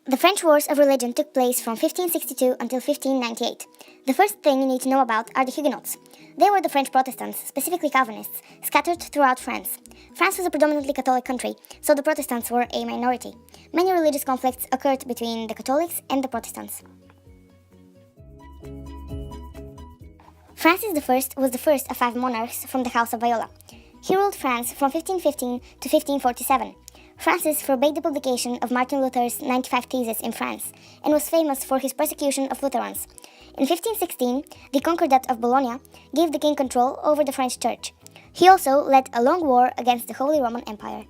The French Wars of Religion took place from 1562 until 1598. The first thing you need to know about are the Huguenots. They were the French Protestants, specifically Calvinists, scattered throughout France. France was a predominantly Catholic country, so the Protestants were a minority. Many religious conflicts occurred between the Catholics and the Protestants. Francis I was the first of 5 monarchs from the House of Valois. He ruled France from 1515 to 1547. Francis forbade the publication of Martin Luther's 95 Theses in France and was famous for his persecution of Lutherans. In 1516, the Concordat of Bologna gave the king control over the French Church. He also led a long war against the Holy Roman Empire.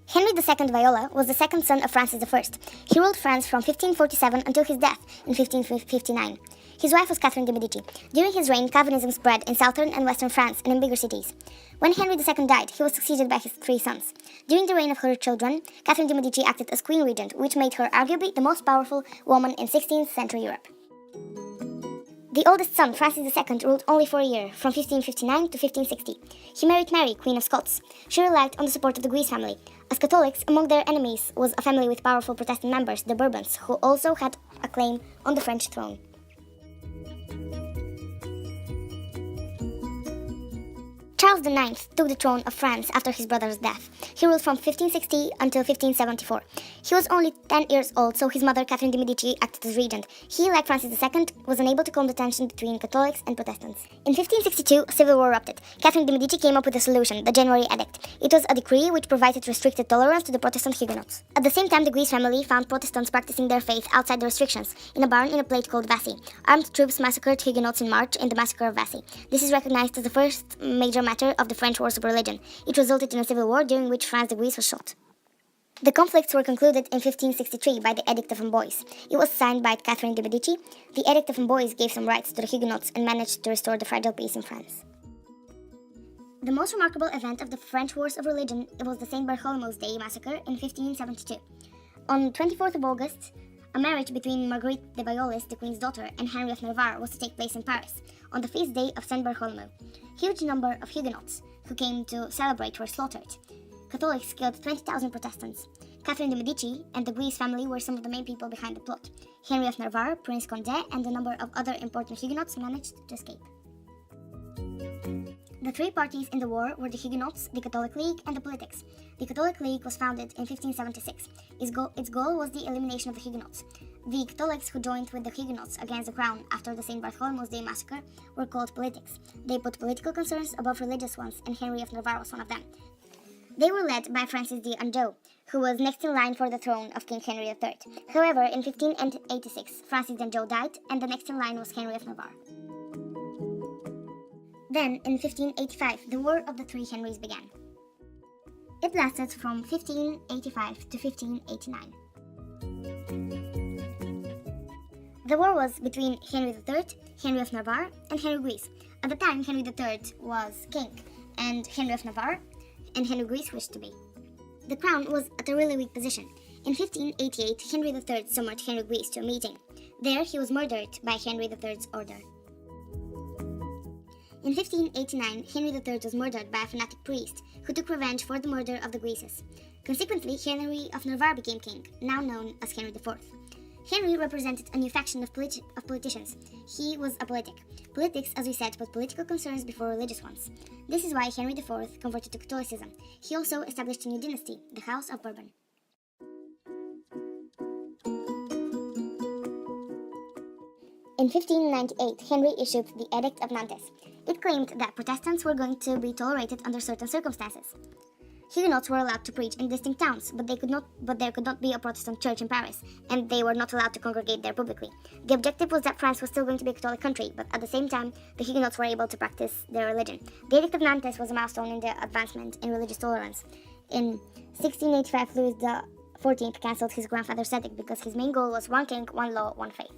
Henry II Viola was the second son of Francis I. He ruled France from 1547 until his death in 1559. His wife was Catherine de' Medici. During his reign, Calvinism spread in southern and western France and in bigger cities. When Henry II died, he was succeeded by his 3 sons. During the reign of her children, Catherine de' Medici acted as queen regent, which made her arguably the most powerful woman in 16th century Europe. The oldest son, Francis II, ruled only for a year, from 1559 to 1560. He married Mary, Queen of Scots. She relied on the support of the Guise family. As Catholics, among their enemies was a family with powerful Protestant members, the Bourbons, who also had a claim on the French throne. Charles IX took the throne of France after his brother's death. He ruled from 1560 until 1574. He was only 10 years old, so his mother, Catherine de' Medici, acted as regent. He, like Francis II, was unable to calm the tension between Catholics and Protestants. In 1562, a civil war erupted. Catherine de' Medici came up with a solution, the January Edict. It was a decree which provided restricted tolerance to the Protestant Huguenots. At the same time, the Guise family found Protestants practicing their faith outside the restrictions, in a barn in a place called Vassy. Armed troops massacred Huguenots in March in the Massacre of Vassy. This is recognized as the first major matter of the French Wars of Religion. It resulted in a civil war during which France de Guise was shot. The conflicts were concluded in 1563 by the Edict of Amboise. It was signed by Catherine de' Medici. The Edict of Amboise gave some rights to the Huguenots and managed to restore the fragile peace in France. The most remarkable event of the French Wars of Religion was the Saint Bartholomew's Day massacre in 1572. On 24th of August, a marriage between Marguerite de Valois, the Queen's daughter, and Henry of Navarre was to take place in Paris, on the feast day of Saint Bartholomew. Huge number of Huguenots who came to celebrate were slaughtered. Catholics killed 20,000 Protestants. Catherine de' Medici and the Guise family were some of the main people behind the plot. Henry of Navarre, Prince Condé, and a number of other important Huguenots managed to escape. The 3 parties in the war were the Huguenots, the Catholic League, and the Politics. The Catholic League was founded in 1576. Its goal was the elimination of the Huguenots. The Catholics who joined with the Huguenots against the crown after the St. Bartholomew's Day massacre were called Politics. They put political concerns above religious ones, and Henry of Navarre was one of them. They were led by Francis d'Anjou, who was next in line for the throne of King Henry III. However, in 1586, Francis d'Anjou died, and the next in line was Henry of Navarre. Then, in 1585, the War of the Three Henrys began. It lasted from 1585 to 1589. The war was between Henry III, Henry of Navarre, and Henry Guise. At the time, Henry III was king, and Henry of Navarre and Henry Guise wished to be. The crown was at a really weak position. In 1588, Henry III summoned Henry Guise to a meeting. There, he was murdered by Henry III's order. In 1589, Henry III was murdered by a fanatic priest who took revenge for the murder of the Guises. Consequently, Henry of Navarre became king, now known as Henry IV. Henry represented a new faction of politicians. He was a politic. Politics, as we said, put political concerns before religious ones. This is why Henry IV converted to Catholicism. He also established a new dynasty, the House of Bourbon. In 1598, Henry issued the Edict of Nantes. It claimed that Protestants were going to be tolerated under certain circumstances. Huguenots were allowed to preach in distinct towns, but there could not be a Protestant church in Paris, and they were not allowed to congregate there publicly. The objective was that France was still going to be a Catholic country, but at the same time, the Huguenots were able to practice their religion. The Edict of Nantes was a milestone in the advancement in religious tolerance. In 1685, Louis XIV cancelled his grandfather's edict because his main goal was one king, one law, one faith.